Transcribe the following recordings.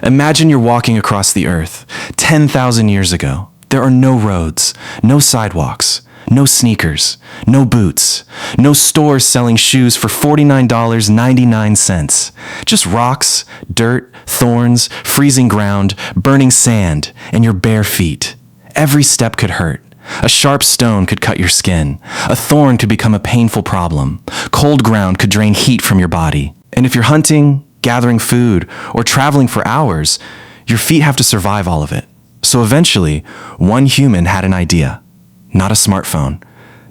Imagine you're walking across the earth 10,000 years ago. There are no roads, no sidewalks, no sneakers, no boots, no stores selling shoes for $49.99. Just rocks, dirt, thorns, freezing ground, burning sand, and your bare feet. Every step could hurt. A sharp stone could cut your skin. A thorn could become a painful problem. Cold ground could drain heat from your body. And if you're hunting, gathering food, or traveling for hours, your feet have to survive all of it. So eventually, one human had an idea. Not a smartphone,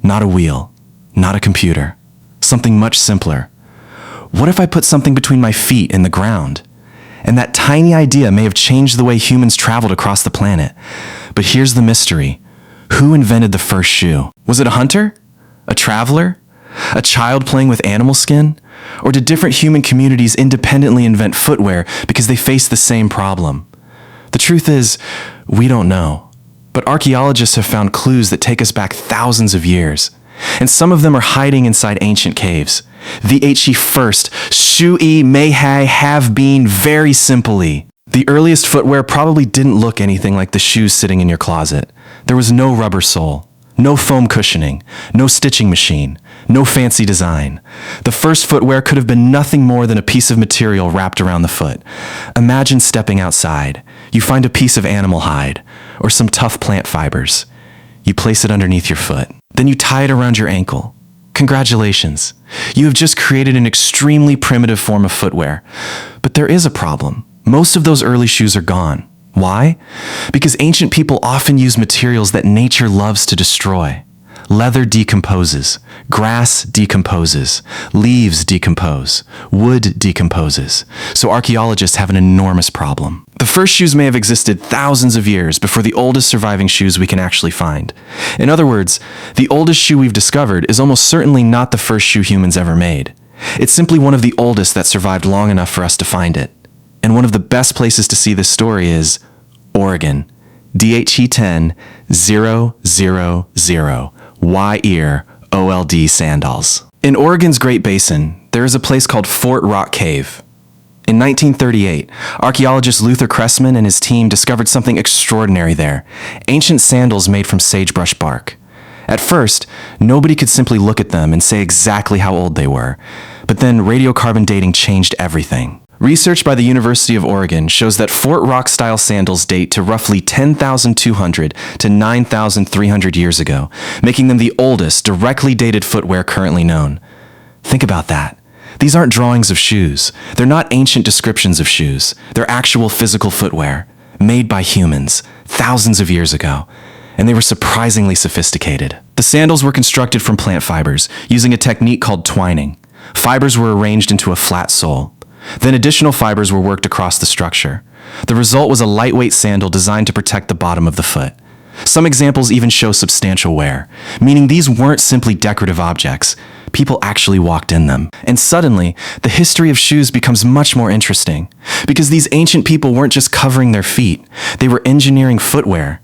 not a wheel, not a computer. Something much simpler. What if I put something between my feet and the ground? And that tiny idea may have changed the way humans traveled across the planet. But here's the mystery. Who invented the first shoe? Was it a hunter? A traveler? A child playing with animal skin? Or did different human communities independently invent footwear because they faced the same problem? The truth is, we don't know. But archaeologists have found clues that take us back thousands of years. And some of them are hiding inside ancient caves. The first, shoe-e may have been very simply. The earliest footwear probably didn't look anything like the shoes sitting in your closet. There was no rubber sole, no foam cushioning, no stitching machine, no fancy design. The first footwear could have been nothing more than a piece of material wrapped around the foot. Imagine stepping outside. You find a piece of animal hide or some tough plant fibers. You place it underneath your foot. Then you tie it around your ankle. Congratulations. You have just created an extremely primitive form of footwear. But there is a problem. Most of those early shoes are gone. Why? Because ancient people often use materials that nature loves to destroy. Leather decomposes, grass decomposes, leaves decompose, wood decomposes. So archaeologists have an enormous problem. The first shoes may have existed thousands of years before the oldest surviving shoes we can actually find. In other words, the oldest shoe we've discovered is almost certainly not the first shoe humans ever made. It's simply one of the oldest that survived long enough for us to find it. And one of the best places to see this story is Oregon. DHE10 000 Y-ear OLD sandals. In Oregon's Great Basin, there is a place called Fort Rock Cave. In 1938, archaeologist Luther Cressman and his team discovered something extraordinary there, ancient sandals made from sagebrush bark. At first, nobody could simply look at them and say exactly how old they were, but then radiocarbon dating changed everything. Research by the University of Oregon shows that Fort Rock-style sandals date to roughly 10,200 to 9,300 years ago, making them the oldest directly dated footwear currently known. Think about that. These aren't drawings of shoes. They're not ancient descriptions of shoes. They're actual physical footwear, made by humans, thousands of years ago. And they were surprisingly sophisticated. The sandals were constructed from plant fibers, using a technique called twining. Fibers were arranged into a flat sole. Then additional fibers were worked across the structure. The result was a lightweight sandal designed to protect the bottom of the foot. Some examples even show substantial wear, meaning these weren't simply decorative objects. People actually walked in them. And suddenly, the history of shoes becomes much more interesting, because these ancient people weren't just covering their feet, they were engineering footwear.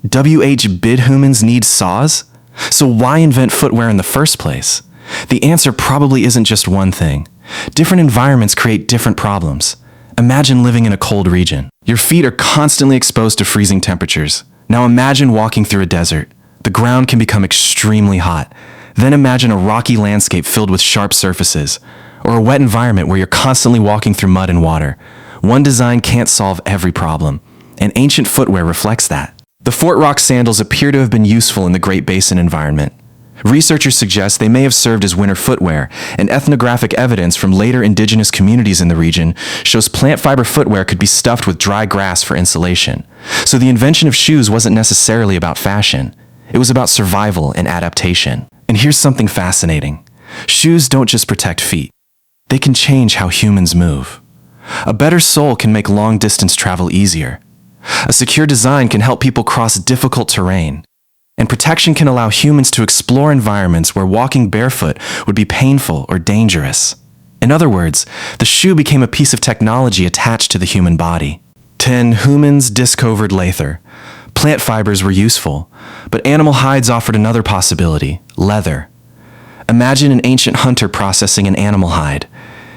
Bid humans need saws? So why invent footwear in the first place? The answer probably isn't just one thing. Different environments create different problems. Imagine living in a cold region. Your feet are constantly exposed to freezing temperatures. Now imagine walking through a desert. The ground can become extremely hot. Then imagine a rocky landscape filled with sharp surfaces, or a wet environment where you're constantly walking through mud and water. One design can't solve every problem, and ancient footwear reflects that. The Fort Rock sandals appear to have been useful in the Great Basin environment. Researchers suggest they may have served as winter footwear, and ethnographic evidence from later indigenous communities in the region shows plant fiber footwear could be stuffed with dry grass for insulation. So the invention of shoes wasn't necessarily about fashion. It was about survival and adaptation. And here's something fascinating. Shoes don't just protect feet. They can change how humans move. A better sole can make long-distance travel easier. A secure design can help people cross difficult terrain. And protection can allow humans to explore environments where walking barefoot would be painful or dangerous. In other words, the shoe became a piece of technology attached to the human body. 10 humans discovered leather. Plant fibers were useful, but animal hides offered another possibility, leather. Imagine an ancient hunter processing an animal hide.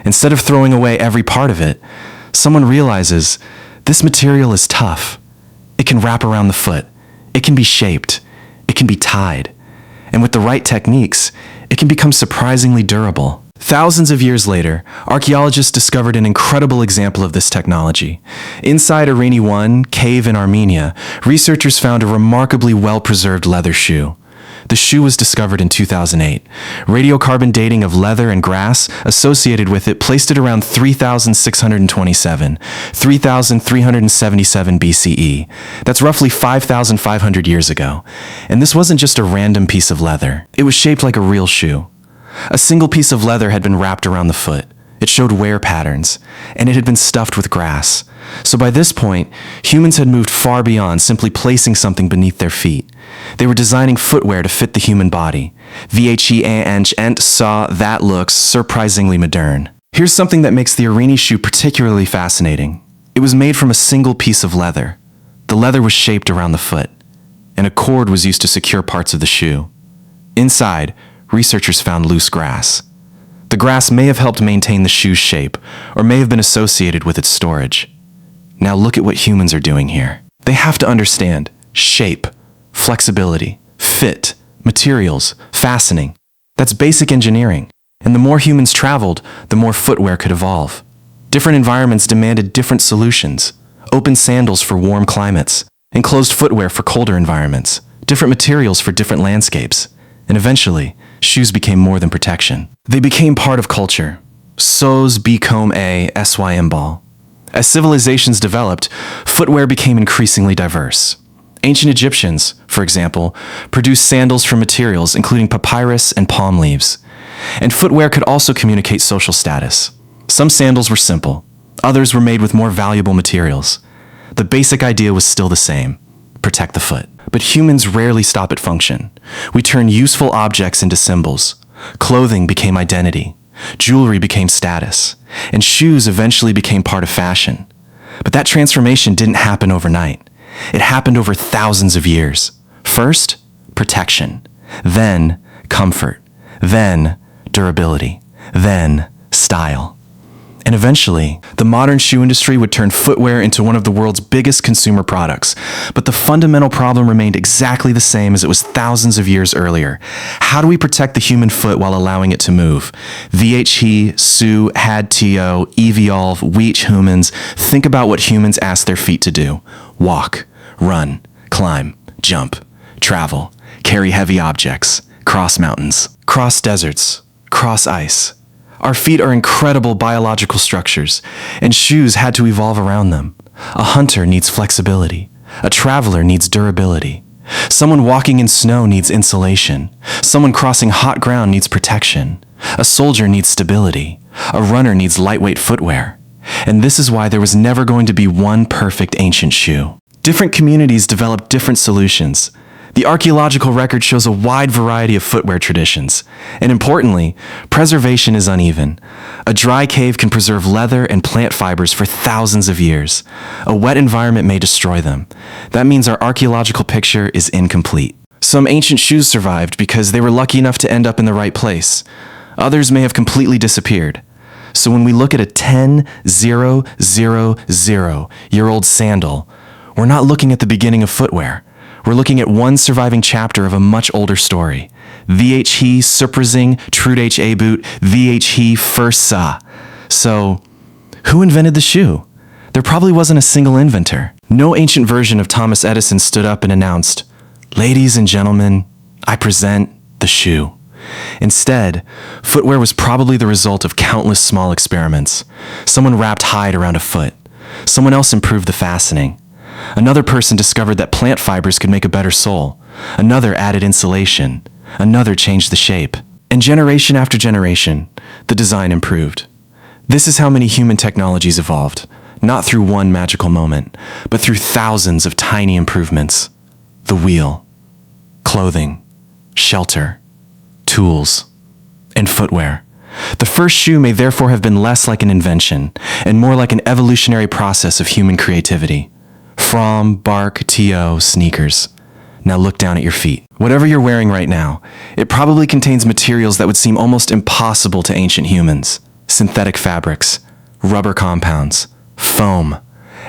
Instead of throwing away every part of it, someone realizes This material is tough. It can wrap around the foot. It can be shaped. It can be tied. And with the right techniques, it can become surprisingly durable. Thousands of years later, archaeologists discovered an incredible example of this technology. Inside Arini 1 cave in Armenia, researchers found a remarkably well-preserved leather shoe. The shoe was discovered in 2008. Radiocarbon dating of leather and grass associated with it placed it around 3,627, 3,377 BCE. That's roughly 5,500 years ago. And this wasn't just a random piece of leather. It was shaped like a real shoe. A single piece of leather had been wrapped around the foot. It showed wear patterns, and it had been stuffed with grass. So by this point, humans had moved far beyond simply placing something beneath their feet. They were designing footwear to fit the human body. And saw that looks surprisingly modern. Here's something that makes the Arini shoe particularly fascinating. It was made from a single piece of leather. The leather was shaped around the foot, and a cord was used to secure parts of the shoe. Inside, researchers found loose grass. The grass may have helped maintain the shoe's shape, or may have been associated with its storage. Now look at what humans are doing here. They have to understand shape, flexibility, fit, materials, fastening. That's basic engineering. And the more humans traveled, the more footwear could evolve. Different environments demanded different solutions. Open sandals for warm climates, enclosed footwear for colder environments, different materials for different landscapes. And eventually, shoes became more than protection. They became part of culture. Sos become a symbol. As civilizations developed, footwear became increasingly diverse. Ancient Egyptians, for example, produced sandals from materials including papyrus and palm leaves. And footwear could also communicate social status. Some sandals were simple. Others were made with more valuable materials. The basic idea was still the same: protect the foot. But humans rarely stop at function. We turn useful objects into symbols. Clothing became identity. Jewelry became status. And shoes eventually became part of fashion. But that transformation didn't happen overnight. It happened over thousands of years. First, protection. Then, comfort. Then, durability. Then, style. And eventually, the modern shoe industry would turn footwear into one of the world's biggest consumer products. But the fundamental problem remained exactly the same as it was thousands of years earlier. How do we protect the human foot while allowing it to move? He, su, had to, evolve, weech humans. Think about what humans ask their feet to do. Walk, run, climb, jump, travel, carry heavy objects, cross mountains, cross deserts, cross ice. Our feet are incredible biological structures, and shoes had to evolve around them. A hunter needs flexibility. A traveler needs durability. Someone walking in snow needs insulation. Someone crossing hot ground needs protection. A soldier needs stability. A runner needs lightweight footwear. And this is why there was never going to be one perfect ancient shoe. Different communities developed different solutions. The archaeological record shows a wide variety of footwear traditions. And importantly, preservation is uneven. A dry cave can preserve leather and plant fibers for thousands of years. A wet environment may destroy them. That means our archaeological picture is incomplete. Some ancient shoes survived because they were lucky enough to end up in the right place. Others may have completely disappeared. So when we look at a 10,000-year-old sandal, we're not looking at the beginning of footwear. We're looking at one surviving chapter of a much older story. He surprising trud a boot, he first saw. So, who invented the shoe? There probably wasn't a single inventor. No ancient version of Thomas Edison stood up and announced, "Ladies and gentlemen, I present the shoe." Instead, footwear was probably the result of countless small experiments. Someone wrapped hide around a foot. Someone else improved the fastening. Another person discovered that plant fibers could make a better sole. Another added insulation. Another changed the shape. And generation after generation, the design improved. This is how many human technologies evolved, not through one magical moment, but through thousands of tiny improvements. The wheel, clothing, shelter, tools, and footwear. The first shoe may therefore have been less like an invention and more like an evolutionary process of human creativity. From bark to sneakers. Now look down at your feet. Whatever you're wearing right now, it probably contains materials that would seem almost impossible to ancient humans. Synthetic fabrics, rubber compounds, foam,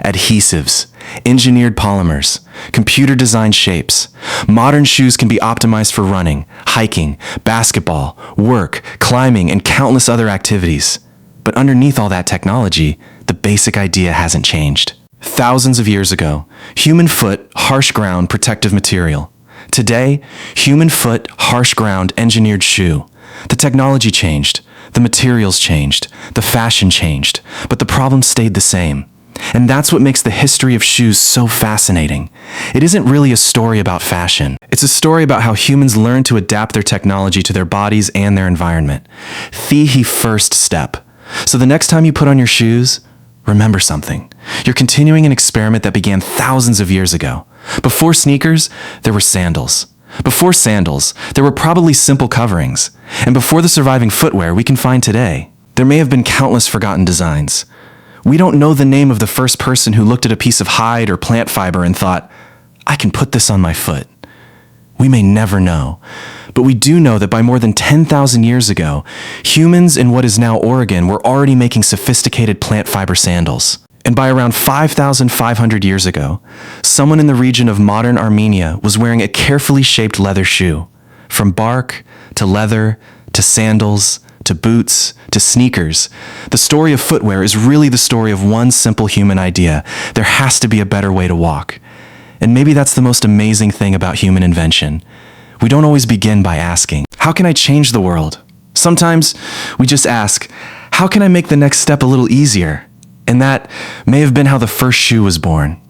adhesives, engineered polymers, computer-designed shapes. Modern shoes can be optimized for running, hiking, basketball, work, climbing, and countless other activities. But underneath all that technology, the basic idea hasn't changed. Thousands of years ago, human foot, harsh ground, protective material. Today, human foot, harsh ground, engineered shoe. The technology changed, the materials changed, the fashion changed, but the problem stayed the same. And that's what makes the history of shoes so fascinating. It isn't really a story about fashion. It's a story about how humans learn to adapt their technology to their bodies and their environment. The first step. So the next time you put on your shoes, remember something. You're continuing an experiment that began thousands of years ago. Before sneakers, there were sandals. Before sandals, there were probably simple coverings. And before the surviving footwear we can find today, there may have been countless forgotten designs. We don't know the name of the first person who looked at a piece of hide or plant fiber and thought, I can put this on my foot. We may never know, but we do know that by more than 10,000 years ago, humans in what is now Oregon were already making sophisticated plant fiber sandals. And by around 5,500 years ago, someone in the region of modern Armenia was wearing a carefully shaped leather shoe. From bark, to leather, to sandals, to boots, to sneakers, the story of footwear is really the story of one simple human idea. There has to be a better way to walk. And maybe that's the most amazing thing about human invention. We don't always begin by asking, how can I change the world? Sometimes we just ask, how can I make the next step a little easier? And that may have been how the first shoe was born.